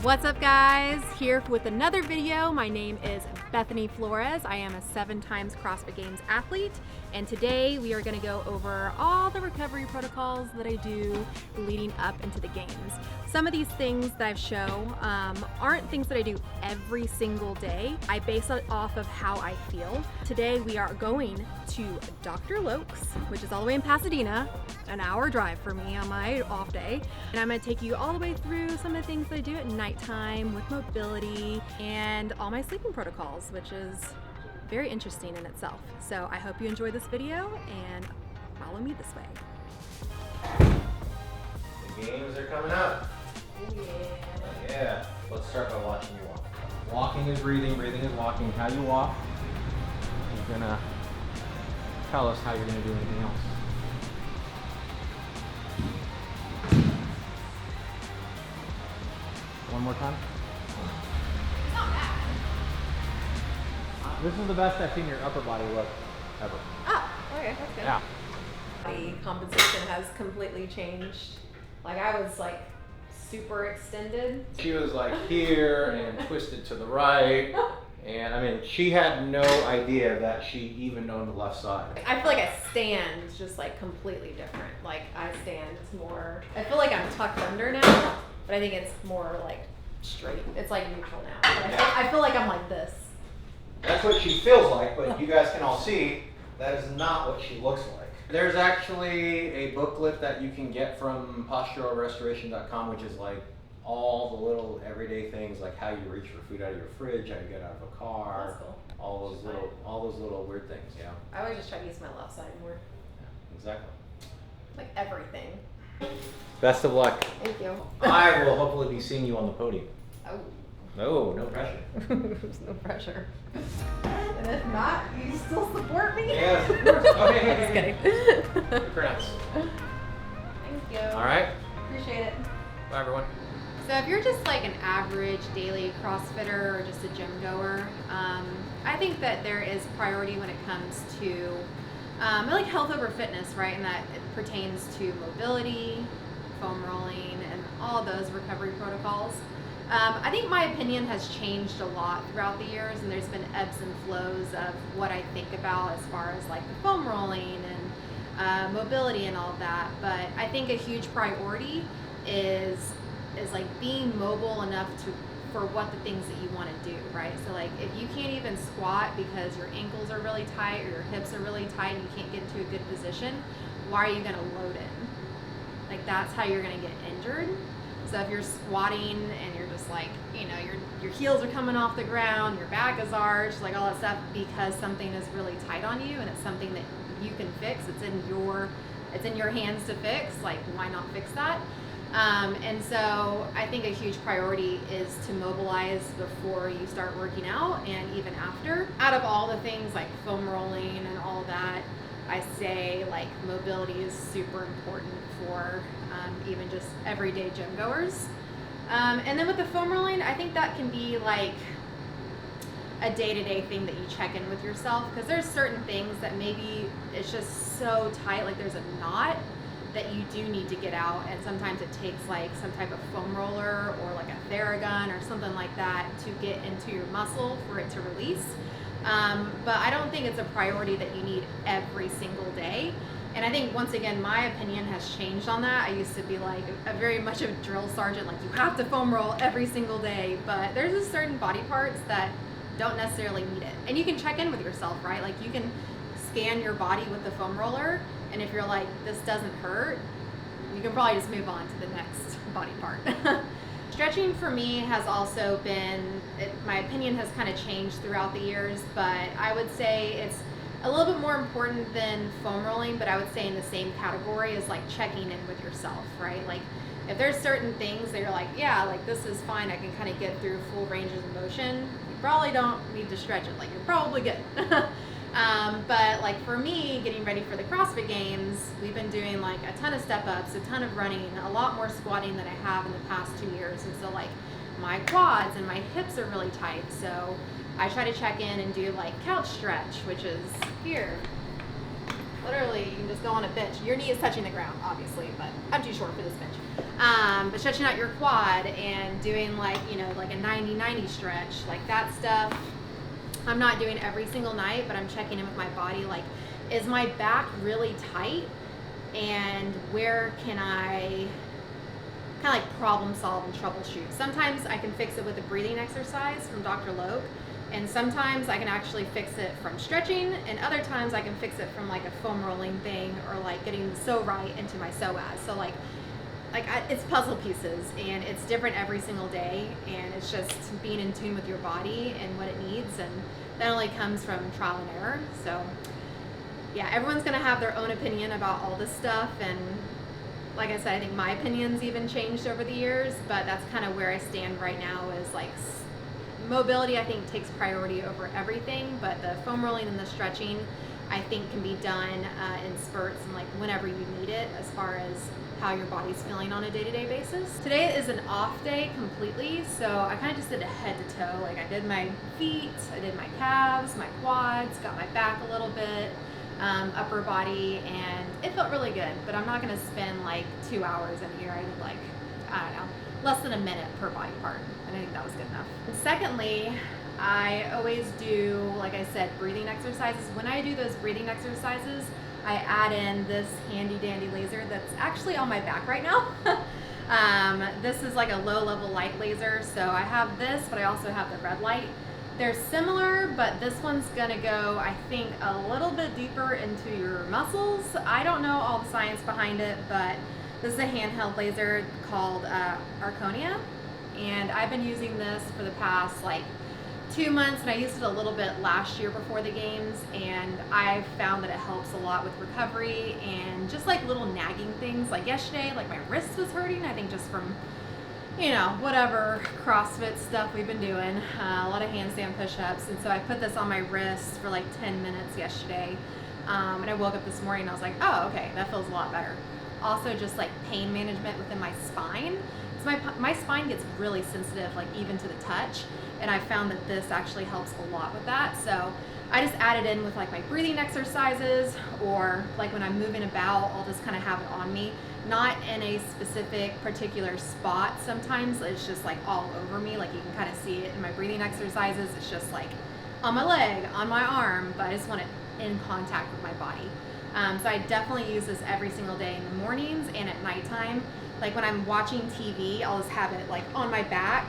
What's up guys? Here with another video. My name is Bethany Flores. I am a 7-time CrossFit Games athlete, and today we are going to go over all the recovery protocols that I do leading up into the games. Some of these things that I show aren't things that I do every single day. I base it off of how I feel. Today we are going to Dr. Lokes, which is all the way in Pasadena, an hour drive for me on my off day, and I'm going to take you all the way through some of the things that I do at nighttime with mobility and all my sleeping protocols, which is very interesting in itself. So I hope you enjoy this video and follow me this way. The games are coming up. Yeah. Let's start by watching you walk. Walking is breathing, breathing is walking. How you walk is gonna tell us how you're gonna do anything else. One more time. It's not bad. This is the best I've seen your upper body look ever. Oh, okay, that's good. Yeah. Body composition has completely changed. Like I was like super extended. She was like here and twisted to the right. And I mean, she had no idea that she even owned the left side. I feel like I stand just like completely different. Like I stand more, I feel like I'm tucked under now, but I think it's more like straight. It's like neutral now. But I feel like I'm like this. That's what she feels like, but you guys can all see that is not what she looks like. There's actually a booklet that you can get from posturalrestoration.com, which is like all the little everyday things, like how you reach for food out of your fridge, how you get out of a car. That's cool. all those little weird things, yeah. I always just try to use my left side more. Yeah, exactly. Like everything. Best of luck. Thank you. I will hopefully be seeing you on the podium. Oh. No, no pressure. There's no pressure. And if not, you still support me? Yes, of course. Okay. Just kidding. Congrats. Thank you. All right. Appreciate it. Bye, everyone. So if you're just like an average daily CrossFitter or just a gym goer, I think that there is priority when it comes to like health over fitness, right? And that it pertains to mobility, foam rolling, and all those recovery protocols. I think my opinion has changed a lot throughout the years, and there's been ebbs and flows of what I think about as far as like the foam rolling and mobility and all of that. But I think a huge priority is like being mobile enough for what the things that you want to do, right? So like if you can't even squat because your ankles are really tight or your hips are really tight and you can't get into a good position, why are you going to load in? Like that's how you're going to get injured. So if you're squatting and you're just like, you know, your heels are coming off the ground, your back is arched, like all that stuff, because something is really tight on you and it's something that you can fix, it's in your hands to fix, like why not fix that? And so I think a huge priority is to mobilize before you start working out and even after. Out of all the things like foam rolling and all that, I say like mobility is super important for even just everyday gym goers. And then with the foam rolling, I think that can be like a day-to-day thing that you check in with yourself, because there's certain things that maybe it's just so tight, like there's a knot that you do need to get out, and sometimes it takes like some type of foam roller or like a Theragun or something like that to get into your muscle for it to release. But I don't think it's a priority that you need every single day. And I think once again, my opinion has changed on that. I used to be like a very much of a drill sergeant, like you have to foam roll every single day, but there's just certain body parts that don't necessarily need it. And you can check in with yourself, right? Like you can scan your body with the foam roller, and if you're like, this doesn't hurt, you can probably just move on to the next body part. Stretching for me has also been, my opinion has kind of changed throughout the years, but I would say it's a little bit more important than foam rolling, but I would say in the same category as like checking in with yourself, right? Like if there's certain things that you're like, yeah, like this is fine, I can kind of get through full ranges of motion, you probably don't need to stretch it, like you're probably good. But like for me, getting ready for the CrossFit Games, we've been doing like a ton of step ups, a ton of running, a lot more squatting than I have in the past 2 years. And so like my quads and my hips are really tight. So I try to check in and do like couch stretch, which is here. Literally, you can just go on a bench. Your knee is touching the ground, obviously, but I'm too short for this bench. But stretching out your quad and doing like, you know, like a 90-90 stretch, like that stuff. I'm not doing every single night, but I'm checking in with my body. Like, is my back really tight? And where can I kind of like problem solve and troubleshoot? Sometimes I can fix it with a breathing exercise from Dr. Loke. And sometimes I can actually fix it from stretching, and other times I can fix it from like a foam rolling thing or like getting the so right into my psoas. So it's puzzle pieces, and it's different every single day, and it's just being in tune with your body and what it needs, and that only comes from trial and error. So yeah, everyone's gonna have their own opinion about all this stuff, and like I said, I think my opinion's even changed over the years, but that's kind of where I stand right now. Is like mobility, I think, takes priority over everything, but the foam rolling and the stretching, I think, can be done in spurts and like whenever you need it, as far as how your body's feeling on a day-to-day basis. Today is an off day completely, so I kind of just did a head to toe. Like, I did my feet, I did my calves, my quads, got my back a little bit, upper body, and it felt really good. But I'm not going to spend like 2 hours in here. I did like, I don't know, less than a minute per body part, and I think that was good enough. And secondly, I always do, like I said, breathing exercises. When I do those breathing exercises, I add in this handy dandy laser that's actually on my back right now. This is like a low level light laser. So I have this, but I also have the red light. They're similar, but this one's gonna go, I think, a little bit deeper into your muscles. I don't know all the science behind it, but this is a handheld laser called Arconia, and I've been using this for the past like 2 months, and I used it a little bit last year before the games, and I've found that it helps a lot with recovery and just like little nagging things. Like yesterday, like my wrist was hurting, I think just from, you know, whatever CrossFit stuff we've been doing, a lot of handstand push-ups, and so I put this on my wrist for like 10 minutes yesterday, and I woke up this morning and I was like, oh, okay, that feels a lot better. Also, just like pain management within my spine. So my spine gets really sensitive, like even to the touch, and I found that this actually helps a lot with that. So I just add it in with like my breathing exercises, or like when I'm moving about, I'll just kind of have it on me, not in a specific particular spot. Sometimes it's just like all over me, like you can kind of see it in my breathing exercises. It's just like on my leg, on my arm, but I just want it in contact with my body. So I definitely use this every single day in the mornings and at nighttime. Like when I'm watching TV, I'll just have it like on my back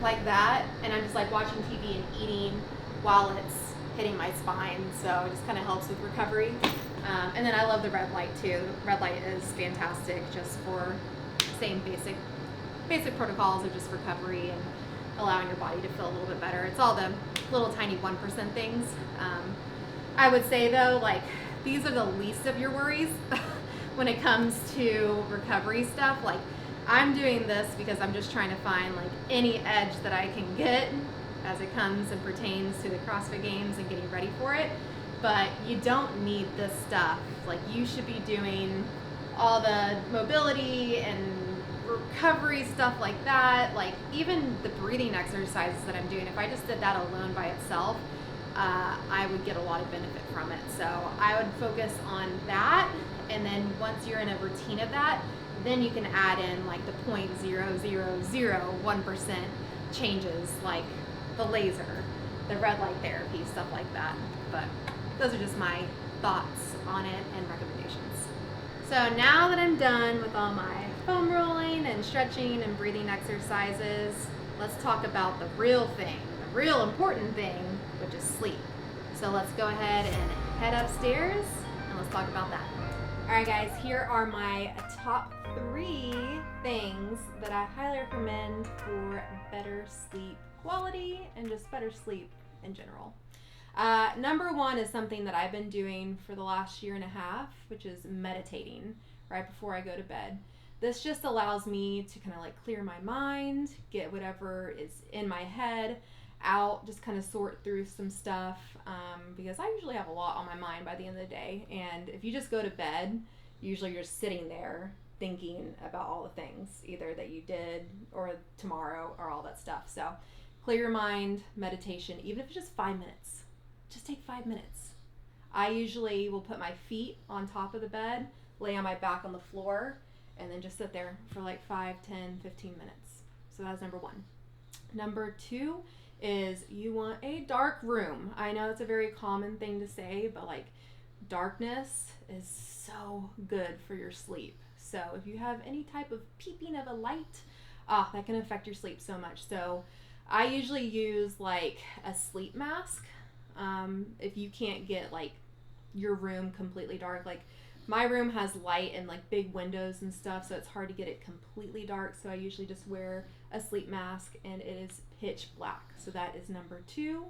like that, and I'm just like watching TV and eating while it's hitting my spine. So it just kind of helps with recovery. And then I love the red light too. Red light is fantastic just for same basic protocols of just recovery and allowing your body to feel a little bit better. It's all the little tiny 1% things. I would say though, like, these are the least of your worries when it comes to recovery stuff. Like, I'm doing this because I'm just trying to find like any edge that I can get as it comes and pertains to the CrossFit Games and getting ready for it. But you don't need this stuff. Like, you should be doing all the mobility and recovery stuff like that. Like, even the breathing exercises that I'm doing, if I just did that alone by itself, I would get a lot of benefit from it. So I would focus on that, and then once you're in a routine of that, then you can add in like the 0.0001% changes, like the laser, the red light therapy, stuff like that. But those are just my thoughts on it and recommendations. So now that I'm done with all my foam rolling and stretching and breathing exercises, let's talk about the real thing, the real important thing, which is sleep. So let's go ahead and head upstairs and let's talk about that. All right, guys, here are my top 3 things that I highly recommend for better sleep quality and just better sleep in general. Number 1 is something that I've been doing for the last 1.5 years, which is meditating right before I go to bed. This just allows me to kind of like clear my mind, get whatever is in my head out, just kind of sort through some stuff, because I usually have a lot on my mind by the end of the day, and if you just go to bed, usually you're sitting there thinking about all the things either that you did or tomorrow or all that stuff. So clear your mind, meditation, even if it's just 5 minutes, just take 5 minutes. I usually will put my feet on top of the bed, lay on my back on the floor, and then just sit there for like 5, 10, 15 minutes. So that's number 1. Number 2 is you want a dark room. I know it's a very common thing to say, but like darkness is so good for your sleep. So if you have any type of peeping of a light, that can affect your sleep so much. So I usually use like a sleep mask. If you can't get like your room completely dark, like my room has light and like big windows and stuff, so it's hard to get it completely dark. So I usually just wear a sleep mask and it is pitch black. So that is number 2,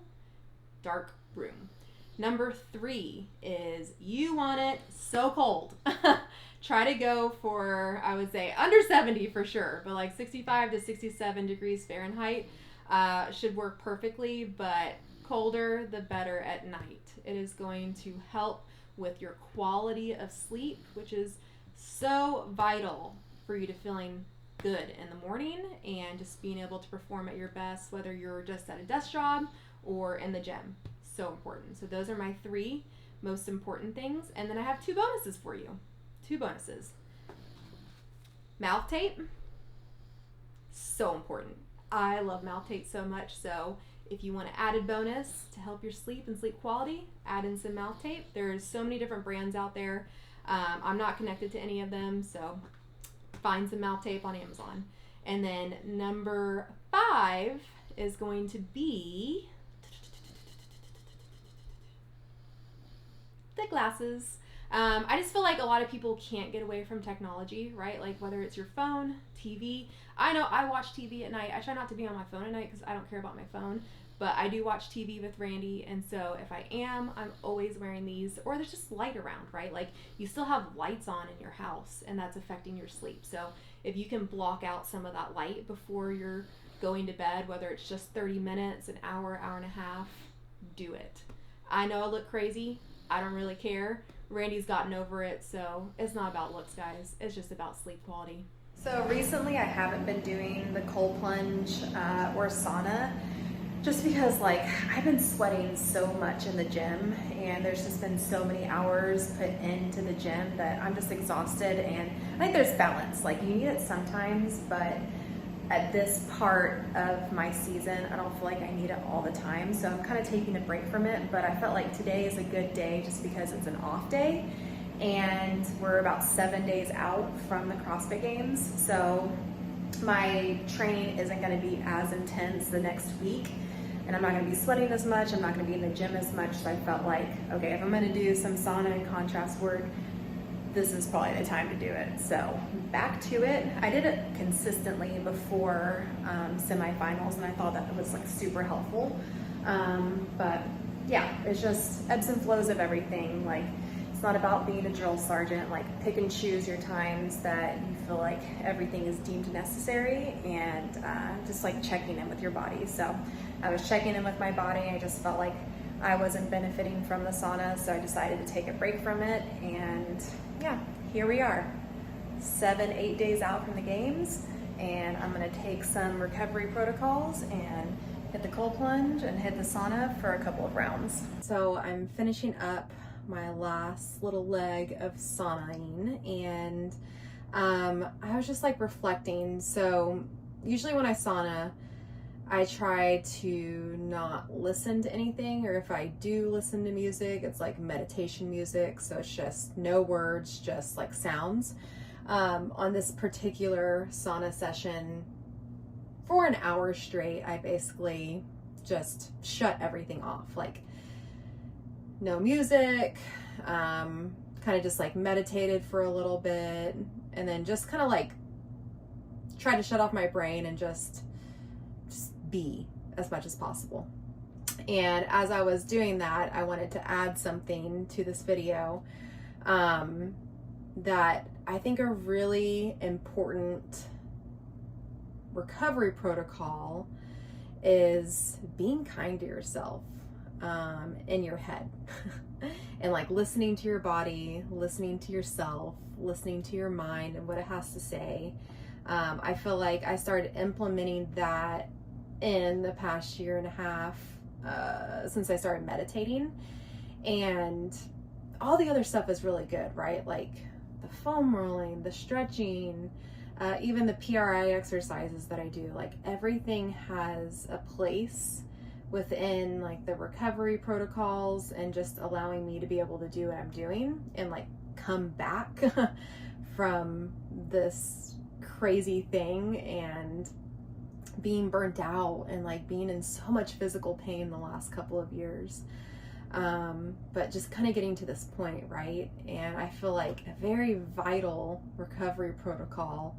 dark room. Number 3 is you want it so cold. Try to go for, I would say, under 70 for sure, but like 65 to 67 degrees Fahrenheit should work perfectly, but colder the better at night. It is going to help with your quality of sleep, which is so vital for you to feeling good in the morning and just being able to perform at your best, whether you're just at a desk job or in the gym. So important. So those are my 3 most important things. And then I have 2 bonuses for you. 2 bonuses. Mouth tape. So important. I love mouth tape so much. So if you want an added bonus to help your sleep and sleep quality, add in some mouth tape. There's so many different brands out there. I'm not connected to any of them, so find some mouth tape on Amazon. And then number 5 is going to be the glasses. I just feel like a lot of people can't get away from technology, right? Like whether it's your phone, TV. I know I watch TV at night. I try not to be on my phone at night because I don't care about my phone, but I do watch TV with Randy, and so if I am, I'm always wearing these, or there's just light around, right? Like you still have lights on in your house, and that's affecting your sleep. So if you can block out some of that light before you're going to bed, whether it's just 30 minutes, an hour, hour and a half, do it. I know I look crazy. I don't really care. Randy's gotten over it, so it's not about looks, guys. It's just about sleep quality. So recently I haven't been doing the cold plunge or sauna just because like I've been sweating so much in the gym, and there's just been so many hours put into the gym that I'm just exhausted. And I think there's balance. Like you need it sometimes, but at this part of my season, I don't feel like I need it all the time. So I'm kind of taking a break from it, but I felt like today is a good day just because it's an off day. And we're about 7 days out from the CrossFit Games. So my training isn't gonna be as intense the next week. And I'm not gonna be sweating as much. I'm not gonna be in the gym as much. So I felt like, okay, if I'm gonna do some sauna and contrast work, this is probably the time to do it. So back to it. I did it consistently before semifinals, and I thought that it was like super helpful. But yeah, it's just ebbs and flows of everything. Like it's not about being a drill sergeant. Like pick and choose your times that you feel like everything is deemed necessary, and just like checking in with your body. So I was checking in with my body. I just felt like I wasn't benefiting from the sauna, so I decided to take a break from it. And yeah, here we are, 7-8 days out from the games, and I'm gonna take some recovery protocols and hit the cold plunge and hit the sauna for a couple of rounds. So I'm finishing up my last little leg of saunaing, and I was just like reflecting. So usually when I sauna, I try to not listen to anything, or if I do listen to music, it's like meditation music. So it's just no words, just like sounds. On this particular sauna session, for an hour straight, I basically just shut everything off. Like no music, kind of just like meditated for a little bit, and then just kind of like tried to shut off my brain and just be as much as possible. And as I was doing that, I wanted to add something to this video that I think a really important recovery protocol is being kind to yourself in your head and like listening to your body, listening to yourself, listening to your mind and what it has to say. I feel like I started implementing that in the past year and a half since I started meditating, And all the other stuff is really good, right? Like the foam rolling, the stretching, even the PRI exercises that I do, like everything has a place within like the recovery protocols and just allowing me to be able to do what I'm doing and like come back from this crazy thing and being burnt out and like being in so much physical pain the last couple of years. But just kind of getting to this point, right? And I feel like a very vital recovery protocol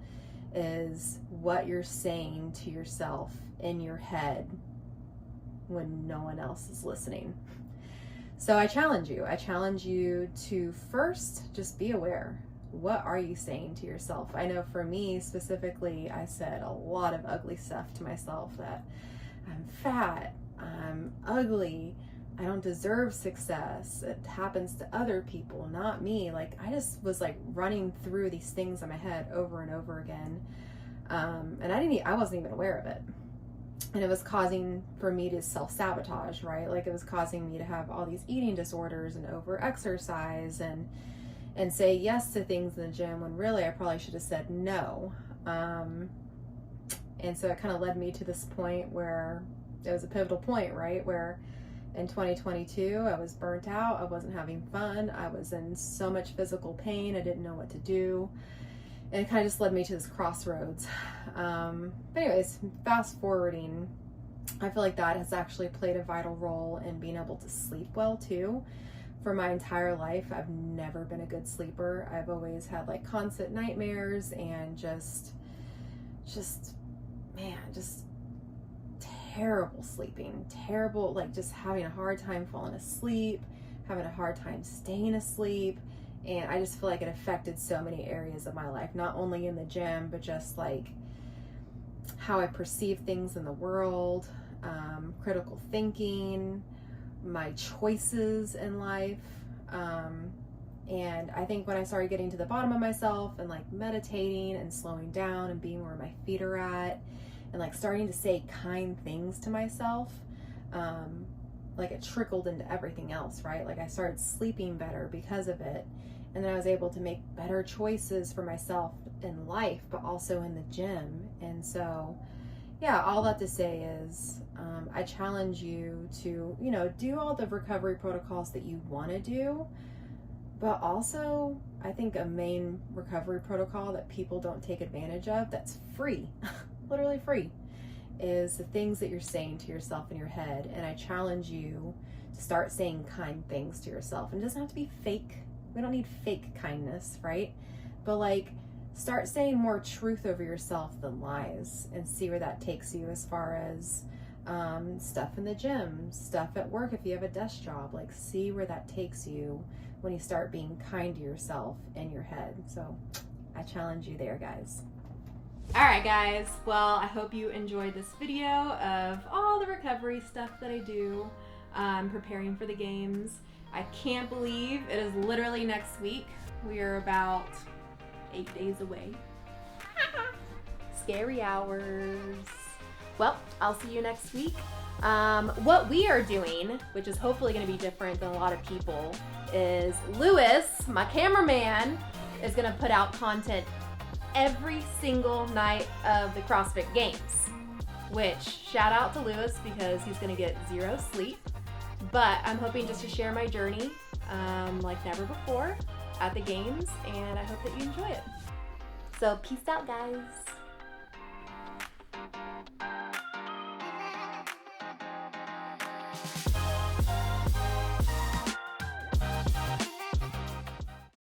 is what you're saying to yourself in your head when no one else is listening. So I challenge you to first just be aware. What are you saying to yourself? I know for me specifically, I said a lot of ugly stuff to myself, that I'm fat, I'm ugly, I don't deserve success, it happens to other people, not me. Like I just was like running through these things in my head over and over again. And I wasn't even aware of it. And it was causing for me to self-sabotage, right? Like it was causing me to have all these eating disorders and over-exercise and say yes to things in the gym when really I probably should have said no. And so it kind of led me to this point where it was a pivotal point, right? Where in 2022, I was burnt out. I wasn't having fun. I was in so much physical pain. I didn't know what to do. And it kind of just led me to this crossroads. But anyways, fast forwarding, I feel like that has actually played a vital role in being able to sleep well too. For my entire life, I've never been a good sleeper. I've always had like constant nightmares and just terrible sleeping, terrible, like just having a hard time falling asleep, having a hard time staying asleep. And I just feel like it affected so many areas of my life, not only in the gym, but just like how I perceive things in the world, critical thinking, my choices in life. And I think when I started getting to the bottom of myself and like meditating and slowing down and being where my feet are at and like starting to say kind things to myself, like it trickled into everything else, right? Like I started sleeping better because of it. And then I was able to make better choices for myself in life, but also in the gym. And so, yeah, all that to say is, I challenge you to, do all the recovery protocols that you want to do, but also I think a main recovery protocol that people don't take advantage of that's free, literally free, is the things that you're saying to yourself in your head. And I challenge you to start saying kind things to yourself. And it doesn't have to be fake. We don't need fake kindness, right? But like, start saying more truth over yourself than lies and see where that takes you as far as stuff in the gym, stuff at work if you have a desk job. Like, see where that takes you when you start being kind to yourself in your head. So I challenge you there, guys. All right, guys. Well, I hope you enjoyed this video of all the recovery stuff that I do preparing for the games. I can't believe it is literally next week. We are about 8 days away. Scary hours. Well, I'll see you next week. What we are doing, which is hopefully going to be different than a lot of people, is Lewis, my cameraman, is going to put out content every single night of the CrossFit Games. Which, shout out to Lewis because he's going to get 0 sleep. But I'm hoping just to share my journey like never before at the games, and I hope that you enjoy it. So peace out, guys.